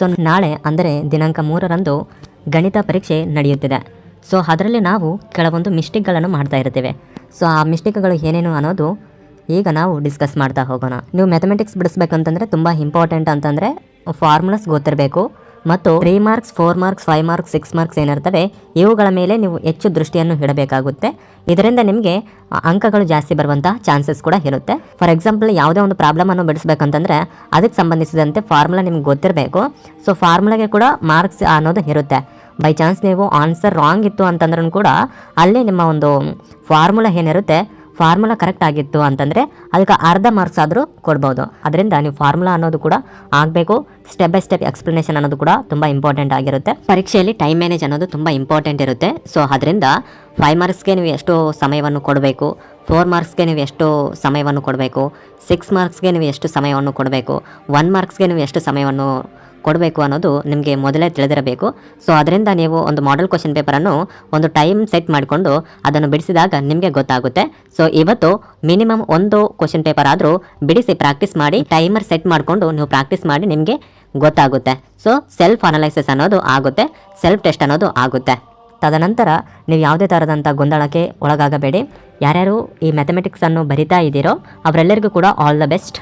So ನಾಳೆ ಅಂದರೆ ದಿನಾಂಕ 3ರಂದು ಗಣಿತ ಪರೀಕ್ಷೆ ನಡೆಯುತ್ತಿದೆ. ಸೊ ಅದರಲ್ಲಿ ನಾವು ಕೆಲವೊಂದು ಮಿಸ್ಟೇಕ್ಗಳನ್ನು ಮಾಡ್ತಾ ಇರ್ತೇವೆ. ಸೊ ಆ ಮಿಸ್ಟೇಕ್ಗಳು ಏನೇನು ಅನ್ನೋದು ಈಗ ನಾವು ಡಿಸ್ಕಸ್ ಮಾಡ್ತಾ ಹೋಗೋಣ. ನೀವು ಮ್ಯಾಥಮೆಟಿಕ್ಸ್ ಬಿಡಿಸ್ಬೇಕಂತಂದರೆ ತುಂಬ ಇಂಪಾರ್ಟೆಂಟ್ ಅಂತಂದರೆ ಫಾರ್ಮುಲಾಸ್ ಗೊತ್ತಿರಬೇಕು ಮತ್ತು 3 ಮಾರ್ಕ್ಸ್ 4 ಮಾರ್ಕ್ಸ್ 5 ಮಾರ್ಕ್ಸ್ 6 ಮಾರ್ಕ್ಸ್ ಏನಿರ್ತವೆ ಇವುಗಳ ಮೇಲೆ ನೀವು ಹೆಚ್ಚು ದೃಷ್ಟಿಯನ್ನು ಇಡಬೇಕಾಗುತ್ತೆ. ಇದರಿಂದ ನಿಮಗೆ ಅಂಕಗಳು ಜಾಸ್ತಿ ಬರುವಂತಹ ಚಾನ್ಸಸ್ ಕೂಡ ಇರುತ್ತೆ. ಫಾರ್ ಎಕ್ಸಾಂಪಲ್ ಯಾವುದೇ ಒಂದು ಪ್ರಾಬ್ಲಮನ್ನು ಬಿಡಿಸ್ಬೇಕಂತಂದರೆ ಅದಕ್ಕೆ ಸಂಬಂಧಿಸಿದಂತೆ ಫಾರ್ಮುಲಾ ನಿಮ್ಗೆ ಗೊತ್ತಿರಬೇಕು. ಸೊ ಫಾರ್ಮುಲಾಗೆ ಕೂಡ ಮಾರ್ಕ್ಸ್ ಅನ್ನೋದು ಇರುತ್ತೆ. ಬೈ ಚಾನ್ಸ್ ನೀವು ಆನ್ಸರ್ ರಾಂಗ್ ಇತ್ತು ಅಂತಂದ್ರೂ ಕೂಡ ಅಲ್ಲಿ ನಿಮ್ಮ ಒಂದು ಫಾರ್ಮುಲಾ ಏನಿರುತ್ತೆ ಫಾರ್ಮುಲಾ ಕರೆಕ್ಟ್ ಆಗಿತ್ತು ಅಂತಂದರೆ ಅದಕ್ಕೆ ಅರ್ಧ ಮಾರ್ಕ್ಸ್ ಆದರೂ ಕೊಡ್ಬೋದು. ಅದರಿಂದ ನೀವು ಫಾರ್ಮುಲಾ ಅನ್ನೋದು ಕೂಡ ಆಗಬೇಕು. ಸ್ಟೆಪ್ ಬೈ ಸ್ಟೆಪ್ ಎಕ್ಸ್ಪ್ಲನೇಷನ್ ಅನ್ನೋದು ಕೂಡ ತುಂಬ ಇಂಪಾರ್ಟೆಂಟ್ ಆಗಿರುತ್ತೆ. ಪರೀಕ್ಷೆಯಲ್ಲಿ ಟೈಮ್ ಮ್ಯಾನೇಜ್ ಅನ್ನೋದು ತುಂಬ ಇಂಪಾರ್ಟೆಂಟ್ ಇರುತ್ತೆ. ಸೊ ಅದರಿಂದ 5 ಮಾರ್ಕ್ಸ್ಗೆ ನೀವು ಎಷ್ಟು ಸಮಯವನ್ನು ಕೊಡಬೇಕು, 4 ಮಾರ್ಕ್ಸ್ಗೆ ನೀವು ಎಷ್ಟು ಸಮಯವನ್ನು ಕೊಡಬೇಕು, 6 ಮಾರ್ಕ್ಸ್ಗೆ ನೀವು ಎಷ್ಟು ಸಮಯವನ್ನು ಕೊಡಬೇಕು, 1 ಮಾರ್ಕ್ಸ್ಗೆ ನೀವು ಎಷ್ಟು ಸಮಯವನ್ನು ಕೊಡಬೇಕು ಅನ್ನೋದು ನಿಮಗೆ ಮೊದಲೇ ತಿಳಿದಿರಬೇಕು. ಸೊ ಅದರಿಂದ ನೀವು ಒಂದು ಮಾಡೆಲ್ ಕ್ವಶನ್ ಪೇಪರನ್ನು ಒಂದು ಟೈಮ್ ಸೆಟ್ ಮಾಡಿಕೊಂಡು ಅದನ್ನು ಬಿಡಿಸಿದಾಗ ನಿಮಗೆ ಗೊತ್ತಾಗುತ್ತೆ. ಸೊ ಇವತ್ತು ಮಿನಿಮಮ್ ಒಂದು ಕ್ವಶನ್ ಪೇಪರ್ ಆದರೂ ಬಿಡಿಸಿ ಪ್ರಾಕ್ಟೀಸ್ ಮಾಡಿ, ಟೈಮರ್ ಸೆಟ್ ಮಾಡಿಕೊಂಡು ನೀವು ಪ್ರಾಕ್ಟೀಸ್ ಮಾಡಿ ನಿಮಗೆ ಗೊತ್ತಾಗುತ್ತೆ. ಸೊ ಸೆಲ್ಫ್ ಅನಲೈಸಿಸ್ ಅನ್ನೋದು ಆಗುತ್ತೆ, ಸೆಲ್ಫ್ ಟೆಸ್ಟ್ ಅನ್ನೋದು ಆಗುತ್ತೆ. ತದನಂತರ ನೀವು ಯಾವುದೇ ಥರದಂಥ ಗೊಂದಲಕ್ಕೆ ಒಳಗಾಗಬೇಡಿ. ಯಾರ್ಯಾರು ಈ ಮ್ಯಾಥಮೆಟಿಕ್ಸನ್ನು ಬರಿತಾ ಇದ್ದೀರೋ ಅವರೆಲ್ಲರಿಗೂ ಕೂಡ ಆಲ್ ದ ಬೆಸ್ಟ್.